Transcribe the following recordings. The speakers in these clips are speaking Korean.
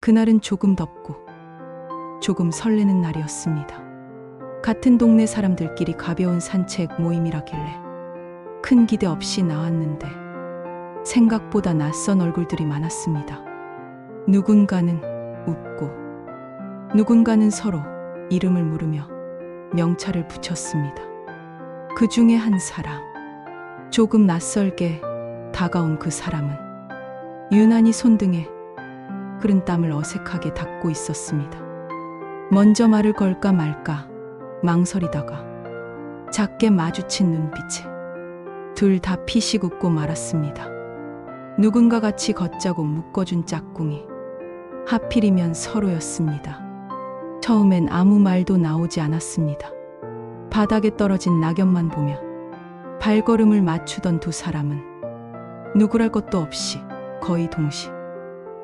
그날은 조금 덥고 조금 설레는 날이었습니다. 같은 동네 사람들끼리 가벼운 산책 모임이라길래 큰 기대 없이 나왔는데 생각보다 낯선 얼굴들이 많았습니다. 누군가는 웃고 누군가는 서로 이름을 물으며 명찰을 붙였습니다. 그 중에 한 사람, 조금 낯설게 다가온 그 사람은 유난히 손등에 흐른 땀을 어색하게 닦고 있었습니다. 먼저 말을 걸까 말까 망설이다가 작게 마주친 눈빛에 둘 다 피식 웃고 말았습니다. 누군가 같이 걷자고 묶어준 짝꿍이 하필이면 서로였습니다. 처음엔 아무 말도 나오지 않았습니다. 바닥에 떨어진 낙엽만 보며 발걸음을 맞추던 두 사람은 누구랄 것도 없이 거의 동시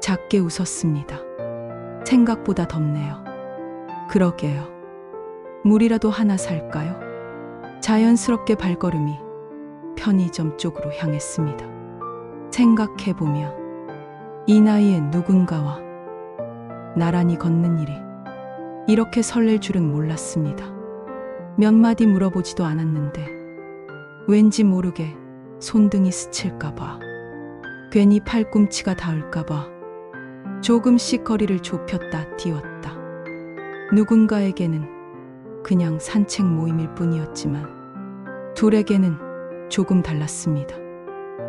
작게 웃었습니다. 생각보다 덥네요. 그러게요. 물이라도 하나 살까요? 자연스럽게 발걸음이 편의점 쪽으로 향했습니다. 생각해보며 이 나이에 누군가와 나란히 걷는 일이 이렇게 설렐 줄은 몰랐습니다. 몇 마디 물어보지도 않았는데 왠지 모르게 손등이 스칠까봐, 괜히 팔꿈치가 닿을까봐 조금씩 거리를 좁혔다 띄웠다. 누군가에게는 그냥 산책 모임일 뿐이었지만 둘에게는 조금 달랐습니다.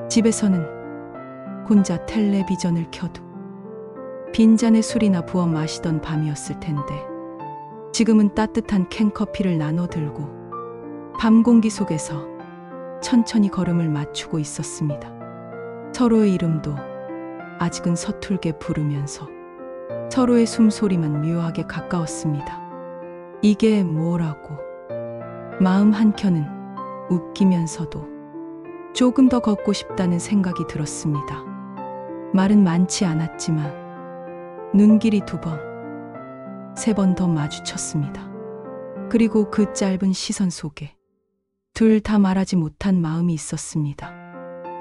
집에서는 혼자 텔레비전을 켜두 빈잔에 술이나 부어 마시던 밤이었을 텐데 지금은 따뜻한 캔커피를 나눠 들고 밤 공기 속에서 천천히 걸음을 맞추고 있었습니다. 서로의 이름도 아직은 서툴게 부르면서 서로의 숨소리만 묘하게 가까웠습니다. 이게 뭐라고? 마음 한켠은 웃기면서도 조금 더 걷고 싶다는 생각이 들었습니다. 말은 많지 않았지만 눈길이 2번, 3번 더 마주쳤습니다. 그리고 그 짧은 시선 속에 둘 다 말하지 못한 마음이 있었습니다.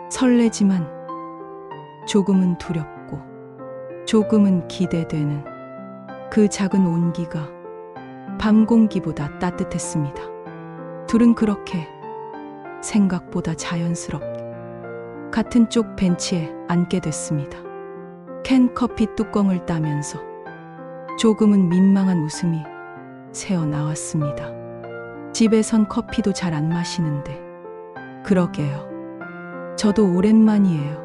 설레지만 조금은 두렵고 조금은 기대되는 그 작은 온기가 밤 공기보다 따뜻했습니다. 둘은 그렇게 생각보다 자연스럽게 같은 쪽 벤치에 앉게 됐습니다. 캔 커피 뚜껑을 따면서 조금은 민망한 웃음이 새어나왔습니다. 집에선 커피도 잘 안 마시는데 그러게요. 저도 오랜만이에요.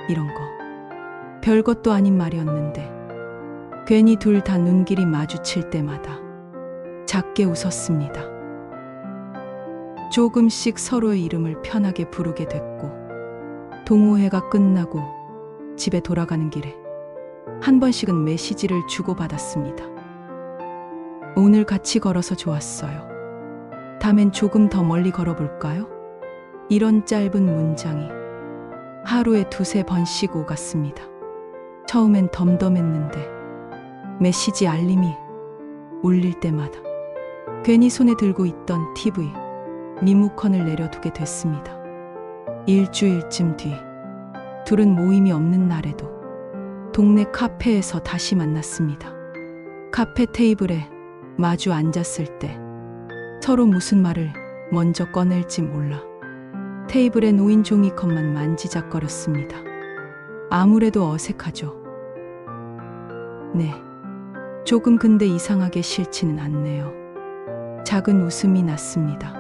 이런 거. 별것도 아닌 말이었는데 괜히 둘 다 눈길이 마주칠 때마다 작게 웃었습니다. 조금씩 서로의 이름을 편하게 부르게 됐고 동호회가 끝나고 집에 돌아가는 길에 한 번씩은 메시지를 주고받았습니다. 오늘 같이 걸어서 좋았어요. 다음엔 조금 더 멀리 걸어볼까요? 이런 짧은 문장이 하루에 2-3번씩 오갔습니다. 처음엔 덤덤했는데 메시지 알림이 울릴 때마다 괜히 손에 들고 있던 TV 리모컨을 내려두게 됐습니다. 일주일쯤 뒤 둘은 모임이 없는 날에도 동네 카페에서 다시 만났습니다. 카페 테이블에 마주 앉았을 때 서로 무슨 말을 먼저 꺼낼지 몰라 테이블에 놓인 종이컵만 만지작거렸습니다. 아무래도 어색하죠. 네, 조금 근데 이상하게 싫지는 않네요. 작은 웃음이 났습니다.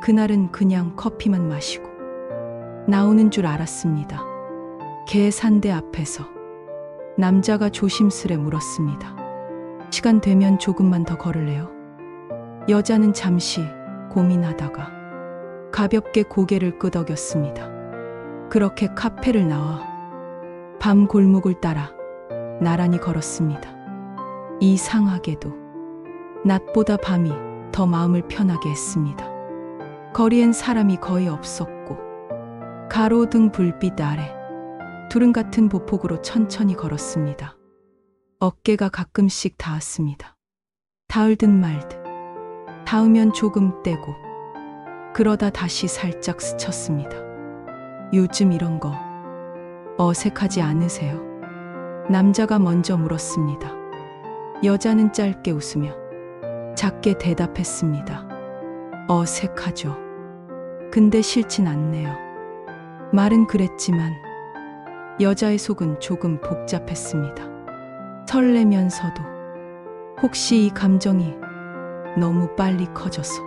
그날은 그냥 커피만 마시고 나오는 줄 알았습니다. 계산대 앞에서 남자가 조심스레 물었습니다. 시간 되면 조금만 더 걸을래요? 여자는 잠시 고민하다가 가볍게 고개를 끄덕였습니다. 그렇게 카페를 나와 밤 골목을 따라 나란히 걸었습니다. 이상하게도 낮보다 밤이 더 마음을 편하게 했습니다. 거리엔 사람이 거의 없었고 가로등 불빛 아래 둘은 같은 보폭으로 천천히 걸었습니다. 어깨가 가끔씩 닿았습니다. 닿을 듯 말 듯. 닿으면 조금 떼고 그러다 다시 살짝 스쳤습니다. 요즘 이런 거 어색하지 않으세요? 남자가 먼저 물었습니다. 여자는 짧게 웃으며 작게 대답했습니다. 어색하죠. 근데 싫진 않네요. 말은 그랬지만 여자의 속은 조금 복잡했습니다. 설레면서도 혹시 이 감정이 너무 빨리 커져서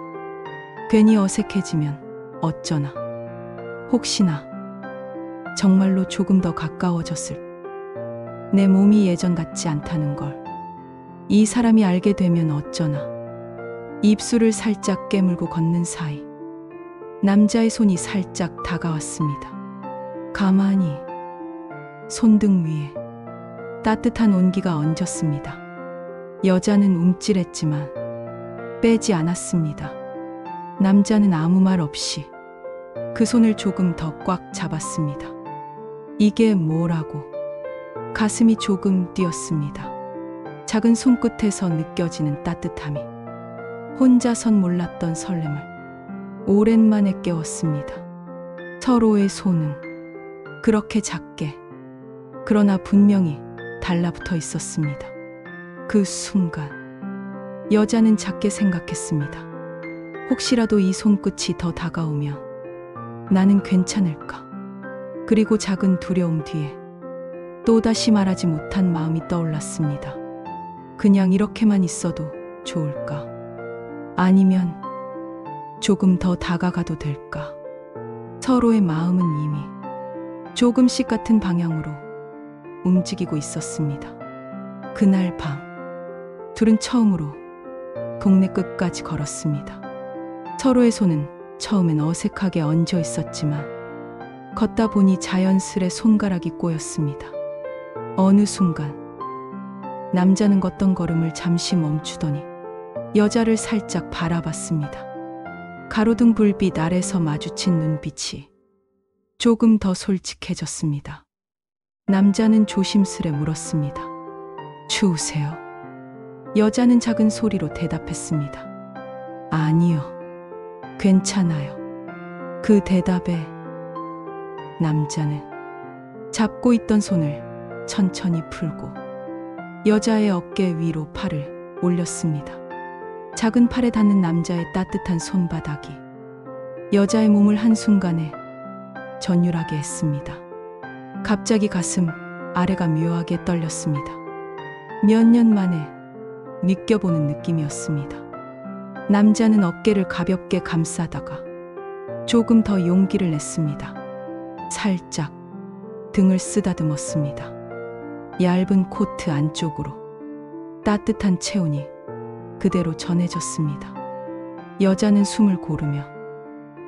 괜히 어색해지면 어쩌나. 혹시나 정말로 조금 더 가까워졌을 내 몸이 예전 같지 않다는 걸 이 사람이 알게 되면 어쩌나. 입술을 살짝 깨물고 걷는 사이 남자의 손이 살짝 다가왔습니다. 가만히 손등 위에 따뜻한 온기가 얹었습니다. 여자는 움찔했지만 빼지 않았습니다. 남자는 아무 말 없이 그 손을 조금 더 꽉 잡았습니다. 이게 뭐라고? 가슴이 조금 뛰었습니다. 작은 손끝에서 느껴지는 따뜻함이 혼자선 몰랐던 설렘을 오랜만에 깨웠습니다. 서로의 손은 그렇게 작게 그러나 분명히 달라붙어 있었습니다. 그 순간 여자는 작게 생각했습니다. 혹시라도 이 손끝이 더 다가오면 나는 괜찮을까? 그리고 작은 두려움 뒤에 또다시 말하지 못한 마음이 떠올랐습니다. 그냥 이렇게만 있어도 좋을까? 아니면 조금 더 다가가도 될까? 서로의 마음은 이미 조금씩 같은 방향으로 움직이고 있었습니다. 그날 밤 둘은 처음으로 동네 끝까지 걸었습니다. 서로의 손은 처음엔 어색하게 얹어 있었지만 걷다 보니 자연스레 손가락이 꼬였습니다. 어느 순간 남자는 걷던 걸음을 잠시 멈추더니 여자를 살짝 바라봤습니다. 가로등 불빛 아래서 마주친 눈빛이 조금 더 솔직해졌습니다. 남자는 조심스레 물었습니다. 추우세요? 여자는 작은 소리로 대답했습니다. 아니요, 괜찮아요. 그 대답에 남자는 잡고 있던 손을 천천히 풀고 여자의 어깨 위로 팔을 올렸습니다. 작은 팔에 닿는 남자의 따뜻한 손바닥이 여자의 몸을 한순간에 전율하게 했습니다. 갑자기 가슴 아래가 묘하게 떨렸습니다. 몇 년 만에 느껴보는 느낌이었습니다. 남자는 어깨를 가볍게 감싸다가 조금 더 용기를 냈습니다. 살짝 등을 쓰다듬었습니다. 얇은 코트 안쪽으로 따뜻한 체온이 그대로 전해졌습니다. 여자는 숨을 고르며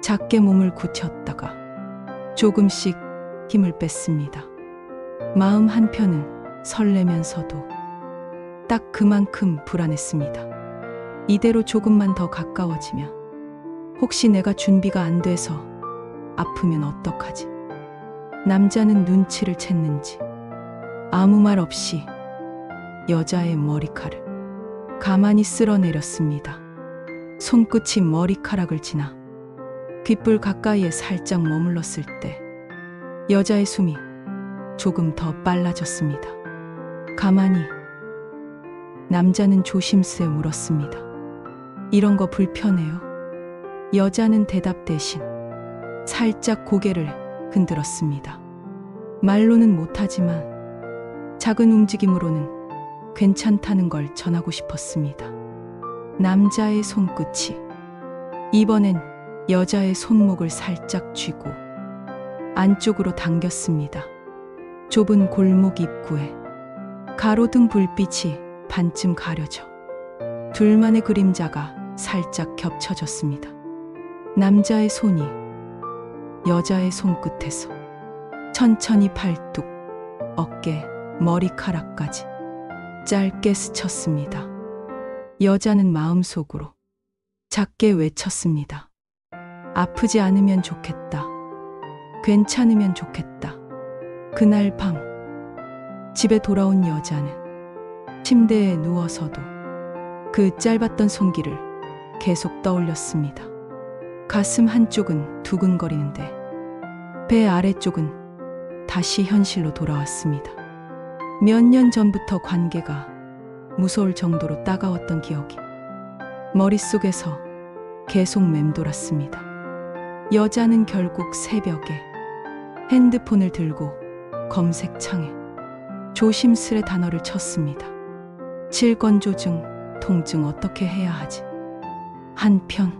작게 몸을 굳혔다가 조금씩 힘을 뺐습니다. 마음 한편은 설레면서도 딱 그만큼 불안했습니다. 이대로 조금만 더 가까워지면 혹시 내가 준비가 안 돼서 아프면 어떡하지? 남자는 눈치를 챘는지 아무 말 없이 여자의 머리칼을 가만히 쓸어내렸습니다. 손끝이 머리카락을 지나 귓불 가까이에 살짝 머물렀을 때 여자의 숨이 조금 더 빨라졌습니다. 가만히. 남자는 조심스레 물었습니다. 이런 거 불편해요? 여자는 대답 대신 살짝 고개를 흔들었습니다. 말로는 못하지만 작은 움직임으로는 괜찮다는 걸 전하고 싶었습니다. 남자의 손끝이 이번엔 여자의 손목을 살짝 쥐고 안쪽으로 당겼습니다. 좁은 골목 입구에 가로등 불빛이 반쯤 가려져 둘만의 그림자가 살짝 겹쳐졌습니다. 남자의 손이 여자의 손끝에서 천천히 팔뚝, 어깨, 머리카락까지 짧게 스쳤습니다. 여자는 마음속으로 작게 외쳤습니다. 아프지 않으면 좋겠다. 괜찮으면 좋겠다. 그날 밤 집에 돌아온 여자는 침대에 누워서도 그 짧았던 손길을 계속 떠올렸습니다. 가슴 한쪽은 두근거리는데 배 아래쪽은 다시 현실로 돌아왔습니다. 몇 년 전부터 관계가 무서울 정도로 따가웠던 기억이 머릿속에서 계속 맴돌았습니다. 여자는 결국 새벽에 핸드폰을 들고 검색창에 조심스레 단어를 쳤습니다. 질건조증, 통증 어떻게 해야 하지? 한편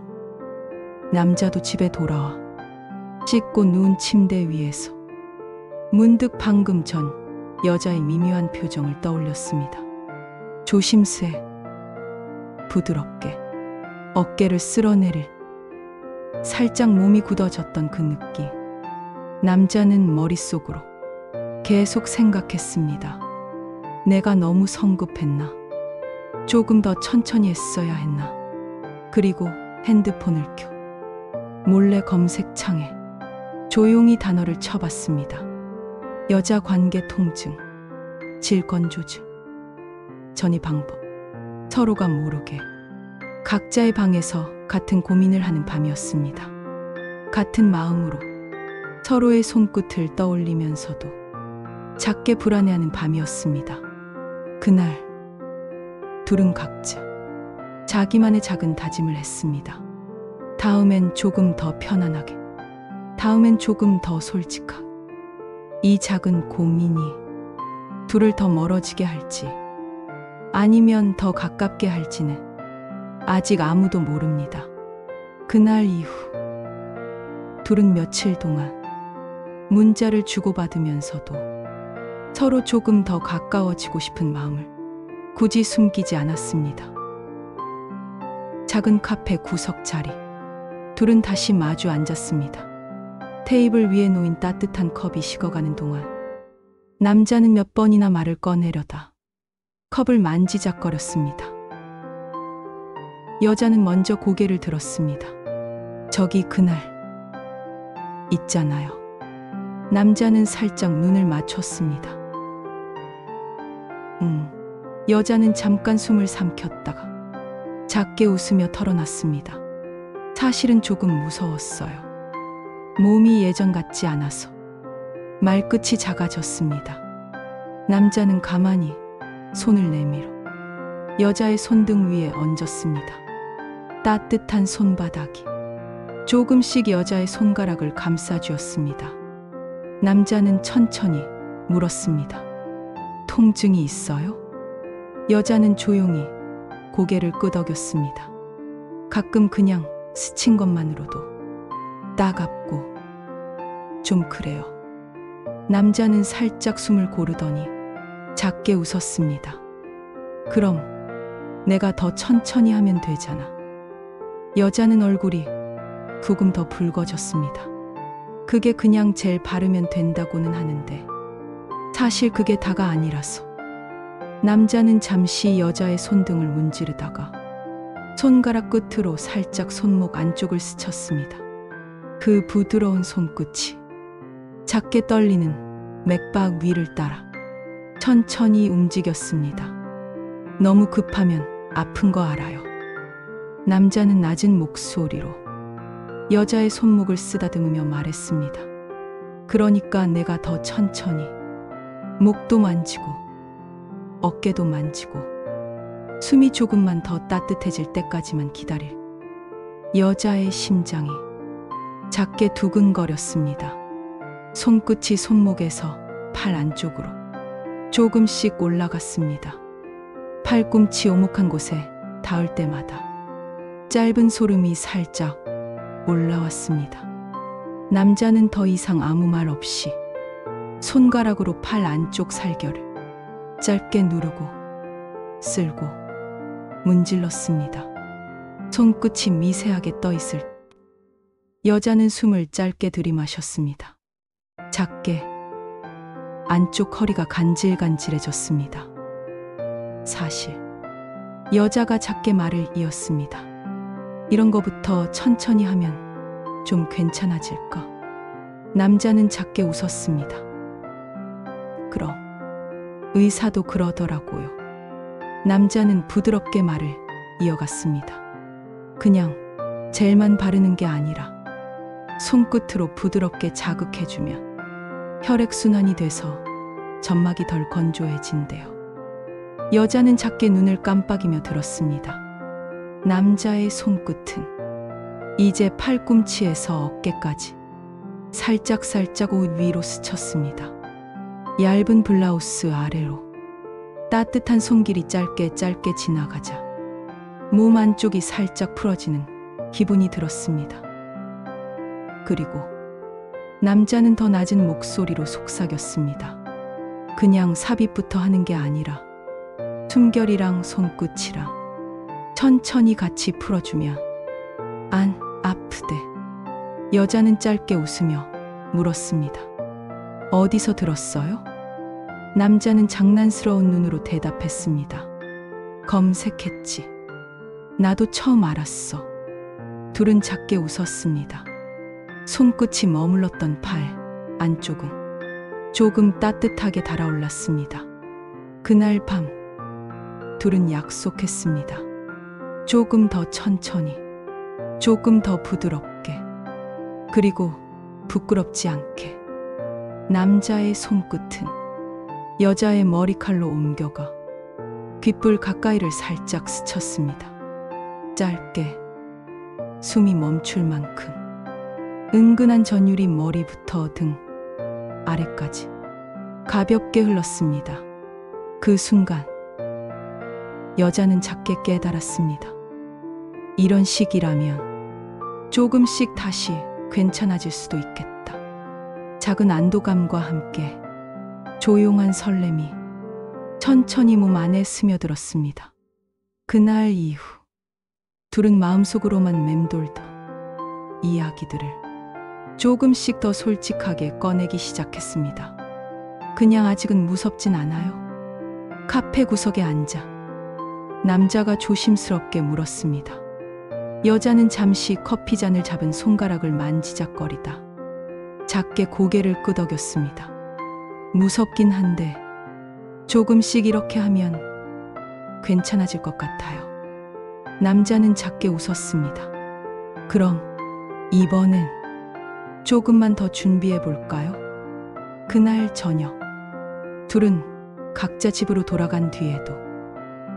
남자도 집에 돌아와 씻고 누운 침대 위에서 문득 방금 전 여자의 미묘한 표정을 떠올렸습니다. 조심스레 부드럽게 어깨를 쓸어내릴 살짝 몸이 굳어졌던 그 느낌. 남자는 머릿속으로 계속 생각했습니다. 내가 너무 성급했나? 조금 더 천천히 했어야 했나? 그리고 핸드폰을 켜 몰래 검색창에 조용히 단어를 쳐봤습니다. 여자 관계 통증, 질건조증, 전이 방법. 서로가 모르게 각자의 방에서 같은 고민을 하는 밤이었습니다. 같은 마음으로 서로의 손끝을 떠올리면서도 작게 불안해하는 밤이었습니다. 그날 둘은 각자 자기만의 작은 다짐을 했습니다. 다음엔 조금 더 편안하게, 다음엔 조금 더 솔직하게. 이 작은 고민이 둘을 더 멀어지게 할지 아니면 더 가깝게 할지는 아직 아무도 모릅니다. 그날 이후 둘은 며칠 동안 문자를 주고받으면서도 서로 조금 더 가까워지고 싶은 마음을 굳이 숨기지 않았습니다. 작은 카페 구석 자리. 둘은 다시 마주 앉았습니다. 테이블 위에 놓인 따뜻한 컵이 식어가는 동안 남자는 몇 번이나 말을 꺼내려다 컵을 만지작거렸습니다. 여자는 먼저 고개를 들었습니다. 저기 그날 있잖아요. 남자는 살짝 눈을 맞췄습니다. 여자는 잠깐 숨을 삼켰다가 작게 웃으며 털어놨습니다. 사실은 조금 무서웠어요. 몸이 예전 같지 않아서 말끝이 작아졌습니다. 남자는 가만히 손을 내밀어 여자의 손등 위에 얹었습니다. 따뜻한 손바닥이 조금씩 여자의 손가락을 감싸주었습니다. 남자는 천천히 물었습니다. 통증이 있어요? 여자는 조용히 고개를 끄덕였습니다. 가끔 그냥 스친 것만으로도 따갑고 좀 그래요. 남자는 살짝 숨을 고르더니 작게 웃었습니다. 그럼 내가 더 천천히 하면 되잖아. 여자는 얼굴이 조금 더 붉어졌습니다. 그게 그냥 젤 바르면 된다고는 하는데 사실 그게 다가 아니라서. 남자는 잠시 여자의 손등을 문지르다가 손가락 끝으로 살짝 손목 안쪽을 스쳤습니다. 그 부드러운 손끝이 작게 떨리는 맥박 위를 따라 천천히 움직였습니다. 너무 급하면 아픈 거 알아요. 남자는 낮은 목소리로 여자의 손목을 쓰다듬으며 말했습니다. 그러니까 내가 더 천천히 목도 만지고 어깨도 만지고 숨이 조금만 더 따뜻해질 때까지만 기다릴. 여자의 심장이 작게 두근거렸습니다. 손끝이 손목에서 팔 안쪽으로 조금씩 올라갔습니다. 팔꿈치 오목한 곳에 닿을 때마다 짧은 소름이 살짝 올라왔습니다. 남자는 더 이상 아무 말 없이 손가락으로 팔 안쪽 살결을 짧게 누르고 쓸고 문질렀습니다. 손끝이 미세하게 떠있을 때 여자는 숨을 짧게 들이마셨습니다. 작게 안쪽 허리가 간질간질해졌습니다. 사실 여자가 작게 말을 이었습니다. 이런 거부터 천천히 하면 좀 괜찮아질까? 남자는 작게 웃었습니다. 그럼 의사도 그러더라고요. 남자는 부드럽게 말을 이어갔습니다. 그냥 젤만 바르는 게 아니라 손끝으로 부드럽게 자극해주면 혈액순환이 돼서 점막이 덜 건조해진대요. 여자는 작게 눈을 깜빡이며 들었습니다. 남자의 손끝은 이제 팔꿈치에서 어깨까지 살짝살짝 옷 위로 스쳤습니다. 얇은 블라우스 아래로 따뜻한 손길이 짧게 지나가자 몸 안쪽이 살짝 풀어지는 기분이 들었습니다. 그리고 남자는 더 낮은 목소리로 속삭였습니다. 그냥 삽입부터 하는 게 아니라 숨결이랑 손끝이랑 천천히 같이 풀어주면 안 아프대. 여자는 짧게 웃으며 물었습니다. 어디서 들었어요? 남자는 장난스러운 눈으로 대답했습니다. 검색했지. 나도 처음 알았어. 둘은 작게 웃었습니다. 손끝이 머물렀던 팔 안쪽은 조금 따뜻하게 달아올랐습니다. 그날 밤 둘은 약속했습니다. 조금 더 천천히, 조금 더 부드럽게, 그리고 부끄럽지 않게. 남자의 손끝은 여자의 머리칼로 옮겨가 귓불 가까이를 살짝 스쳤습니다. 짧게, 숨이 멈출 만큼. 은근한 전율이 머리부터 등 아래까지 가볍게 흘렀습니다. 그 순간 여자는 작게 깨달았습니다. 이런 식이라면 조금씩 다시 괜찮아질 수도 있겠다. 작은 안도감과 함께 조용한 설렘이 천천히 몸 안에 스며들었습니다. 그날 이후 둘은 마음속으로만 맴돌던 이야기들을 조금씩 더 솔직하게 꺼내기 시작했습니다. 그냥 아직은 무섭진 않아요. 카페 구석에 앉아 남자가 조심스럽게 물었습니다. 여자는 잠시 커피잔을 잡은 손가락을 만지작거리다 작게 고개를 끄덕였습니다. 무섭긴 한데 조금씩 이렇게 하면 괜찮아질 것 같아요. 남자는 작게 웃었습니다. 그럼 이번엔 조금만 더 준비해 볼까요? 그날 저녁 둘은 각자 집으로 돌아간 뒤에도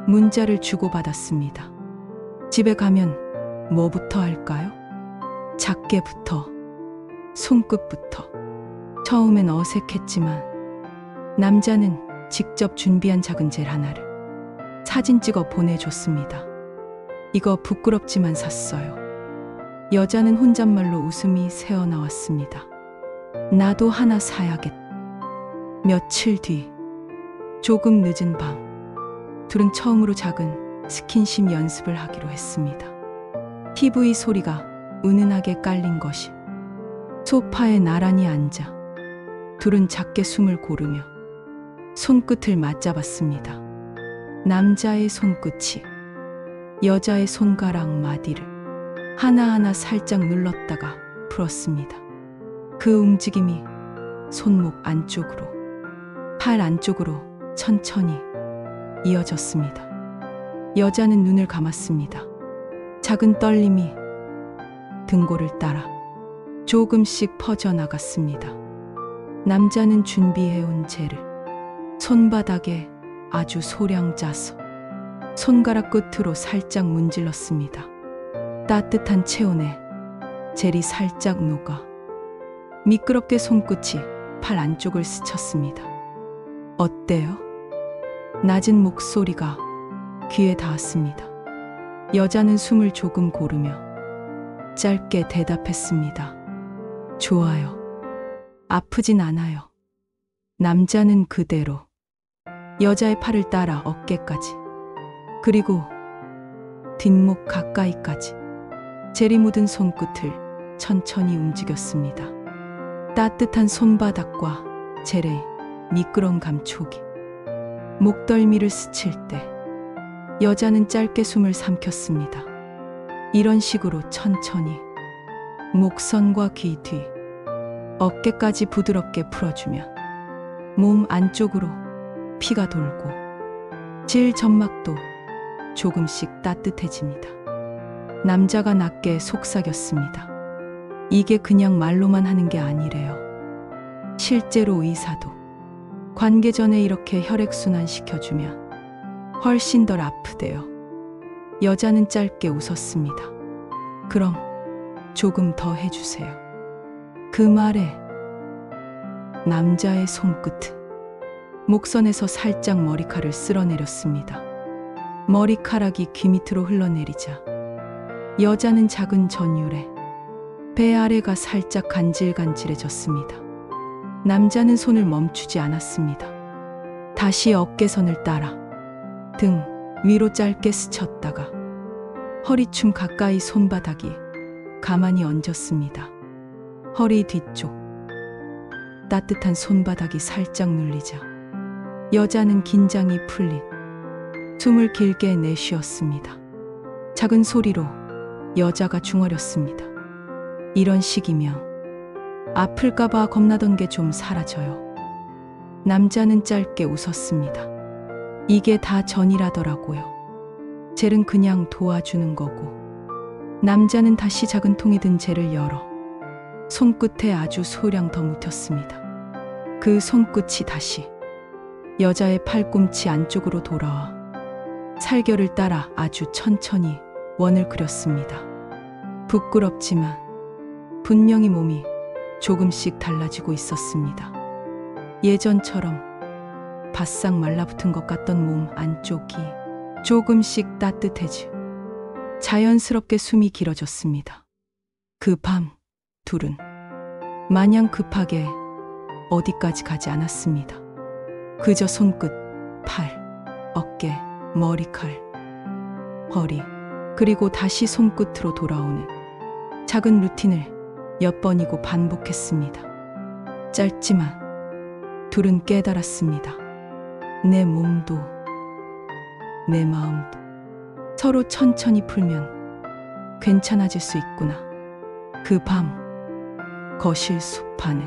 문자를 주고받았습니다. 집에 가면 뭐부터 할까요? 작게부터, 손끝부터. 처음엔 어색했지만 남자는 직접 준비한 작은 젤 하나를 사진 찍어 보내줬습니다. 이거 부끄럽지만 샀어요. 여자는 혼잣말로 웃음이 새어나왔습니다. 나도 하나 사야겠. 며칠 뒤 조금 늦은 밤 둘은 처음으로 작은 스킨십 연습을 하기로 했습니다. TV 소리가 은은하게 깔린 것이 소파에 나란히 앉아 둘은 작게 숨을 고르며 손끝을 맞잡았습니다. 남자의 손끝이 여자의 손가락 마디를 하나하나 살짝 눌렀다가 풀었습니다. 그 움직임이 손목 안쪽으로, 팔 안쪽으로 천천히 이어졌습니다. 여자는 눈을 감았습니다. 작은 떨림이 등골을 따라 조금씩 퍼져나갔습니다. 남자는 준비해온 젤을 손바닥에 아주 소량 짜서 손가락 끝으로 살짝 문질렀습니다. 따뜻한 체온에 젤이 살짝 녹아 미끄럽게 손끝이 팔 안쪽을 스쳤습니다. 어때요? 낮은 목소리가 귀에 닿았습니다. 여자는 숨을 조금 고르며 짧게 대답했습니다. 좋아요. 아프진 않아요. 남자는 그대로 여자의 팔을 따라 어깨까지 그리고 뒷목 가까이까지 젤이 묻은 손끝을 천천히 움직였습니다. 따뜻한 손바닥과 젤의 미끄러운 감촉이 목덜미를 스칠 때 여자는 짧게 숨을 삼켰습니다. 이런 식으로 천천히 목선과 귀 뒤, 어깨까지 부드럽게 풀어주면 몸 안쪽으로 피가 돌고 질 점막도 조금씩 따뜻해집니다. 남자가 낮게 속삭였습니다. 이게 그냥 말로만 하는 게 아니래요. 실제로 의사도 관계 전에 이렇게 혈액순환 시켜주면 훨씬 덜 아프대요. 여자는 짧게 웃었습니다. 그럼 조금 더 해주세요. 그 말에 남자의 손끝, 목선에서 살짝 머리카락을 쓸어내렸습니다. 머리카락이 귀 밑으로 흘러내리자 여자는 작은 전율에 배 아래가 살짝 간질간질해졌습니다. 남자는 손을 멈추지 않았습니다. 다시 어깨선을 따라 등 위로 짧게 스쳤다가 허리춤 가까이 손바닥이 가만히 얹었습니다. 허리 뒤쪽 따뜻한 손바닥이 살짝 눌리자 여자는 긴장이 풀린 숨을 길게 내쉬었습니다. 작은 소리로 여자가 중얼였습니다. 이런 식이면 아플까봐 겁나던 게 좀 사라져요. 남자는 짧게 웃었습니다. 이게 다 전이라더라고요. 젤은 그냥 도와주는 거고. 남자는 다시 작은 통에 든 젤을 열어 손끝에 아주 소량 더 묻혔습니다. 그 손끝이 다시 여자의 팔꿈치 안쪽으로 돌아와 살결을 따라 아주 천천히 원을 그렸습니다. 부끄럽지만 분명히 몸이 조금씩 달라지고 있었습니다. 예전처럼 바싹 말라붙은 것 같던 몸 안쪽이 조금씩 따뜻해지 자연스럽게 숨이 길어졌습니다. 그 밤 둘은 마냥 급하게 어디까지 가지 않았습니다. 그저 손끝, 팔, 어깨, 머리칼, 허리, 그리고 다시 손끝으로 돌아오는 작은 루틴을 몇 번이고 반복했습니다. 짧지만 둘은 깨달았습니다. 내 몸도 내 마음도 서로 천천히 풀면 괜찮아질 수 있구나. 그 밤 거실 소파는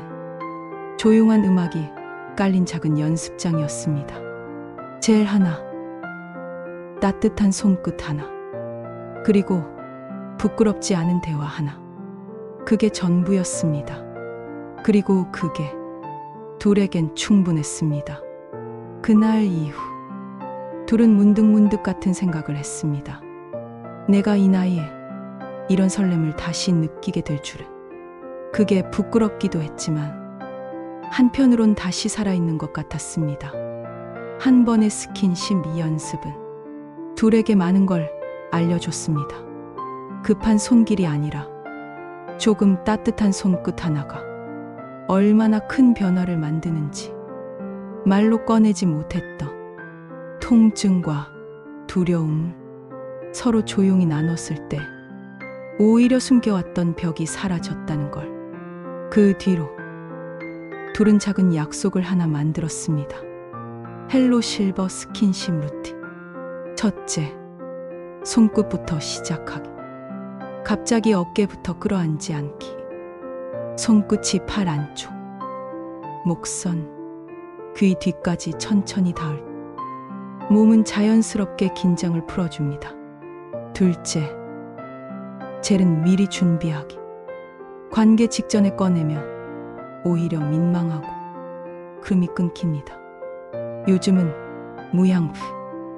조용한 음악이 깔린 작은 연습장이었습니다. 젤 하나, 따뜻한 손끝 하나, 그리고 부끄럽지 않은 대화 하나. 그게 전부였습니다. 그리고 그게 둘에겐 충분했습니다. 그날 이후 둘은 문득문득 같은 생각을 했습니다. 내가 이 나이에 이런 설렘을 다시 느끼게 될 줄은. 그게 부끄럽기도 했지만 한편으론 다시 살아있는 것 같았습니다. 한 번의 스킨십 연습은 둘에게 많은 걸 알려줬습니다. 급한 손길이 아니라 조금 따뜻한 손끝 하나가 얼마나 큰 변화를 만드는지, 말로 꺼내지 못했던 통증과 두려움, 서로 조용히 나눴을 때 오히려 숨겨왔던 벽이 사라졌다는 걸. 그 뒤로 둘은 작은 약속을 하나 만들었습니다. 헬로 실버 스킨십 루틴. 첫째, 손끝부터 시작하기. 갑자기 어깨부터 끌어안지 않기. 손끝이 팔 안쪽, 목선, 귀 뒤까지 천천히 닿을 때 몸은 자연스럽게 긴장을 풀어줍니다. 둘째, 젤은 미리 준비하기. 관계 직전에 꺼내면 오히려 민망하고 금이 끊깁니다. 요즘은 무향,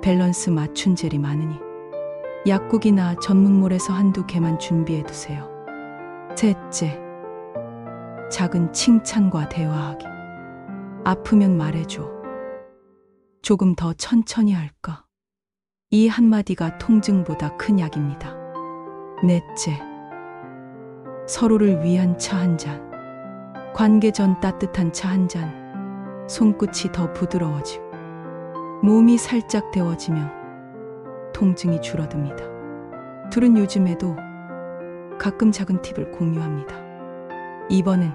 밸런스 맞춘 젤이 많으니 약국이나 전문몰에서 한두 개만 준비해두세요. 셋째, 작은 칭찬과 대화하기. 아프면 말해줘. 조금 더 천천히 할까? 이 한마디가 통증보다 큰 약입니다. 넷째, 서로를 위한 차 한 잔. 관계 전 따뜻한 차 한 잔. 손끝이 더 부드러워지고 몸이 살짝 데워지면 통증이 줄어듭니다. 둘은 요즘에도 가끔 작은 팁을 공유합니다. 이번엔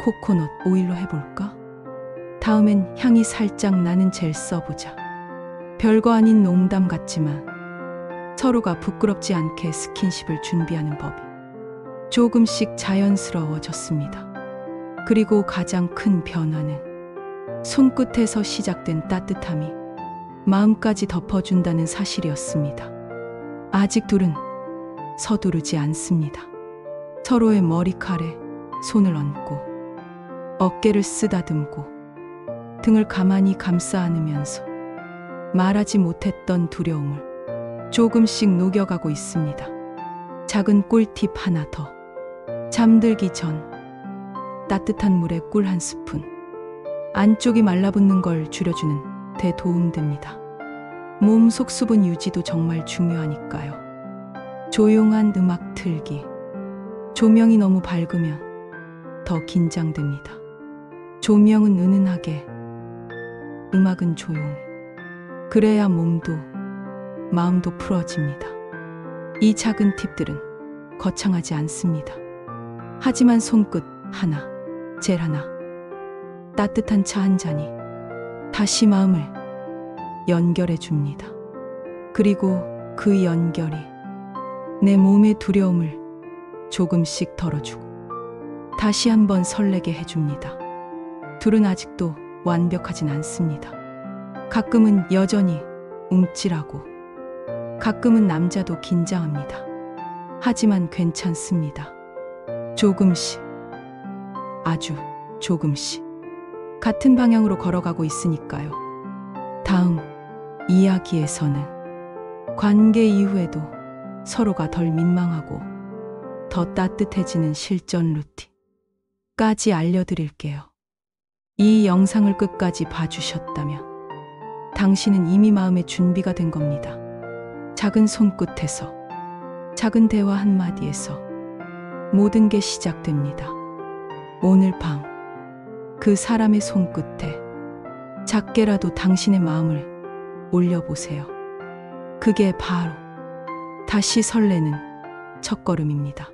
코코넛 오일로 해볼까? 다음엔 향이 살짝 나는 젤 써보자. 별거 아닌 농담 같지만 서로가 부끄럽지 않게 스킨십을 준비하는 법이 조금씩 자연스러워졌습니다. 그리고 가장 큰 변화는 손끝에서 시작된 따뜻함이 마음까지 덮어준다는 사실이었습니다. 아직 둘은 서두르지 않습니다. 서로의 머리칼에 손을 얹고 어깨를 쓰다듬고 등을 가만히 감싸 안으면서 말하지 못했던 두려움을 조금씩 녹여가고 있습니다. 작은 꿀팁 하나 더. 잠들기 전 따뜻한 물에 꿀 한 스푼. 안쪽이 말라붙는 걸 줄여주는 데 도움됩니다. 몸속 수분 유지도 정말 중요하니까요. 조용한 음악 틀기. 조명이 너무 밝으면 더 긴장됩니다. 조명은 은은하게, 음악은 조용히. 그래야 몸도 마음도 풀어집니다. 이 작은 팁들은 거창하지 않습니다. 하지만 손끝 하나, 젤 하나, 따뜻한 차 한 잔이 다시 마음을 연결해 줍니다. 그리고 그 연결이 내 몸의 두려움을 조금씩 덜어주고 다시 한번 설레게 해줍니다. 둘은 아직도 완벽하진 않습니다. 가끔은 여전히 움찔하고 가끔은 남자도 긴장합니다. 하지만 괜찮습니다. 조금씩, 아주 조금씩 같은 방향으로 걸어가고 있으니까요. 다음 이야기에서는 관계 이후에도 서로가 덜 민망하고 더 따뜻해지는 실전 루틴까지 알려드릴게요. 이 영상을 끝까지 봐주셨다면 당신은 이미 마음의 준비가 된 겁니다. 작은 손끝에서, 작은 대화 한마디에서 모든 게 시작됩니다. 오늘 밤 그 사람의 손끝에 작게라도 당신의 마음을 올려보세요. 그게 바로 다시 설레는 첫걸음입니다.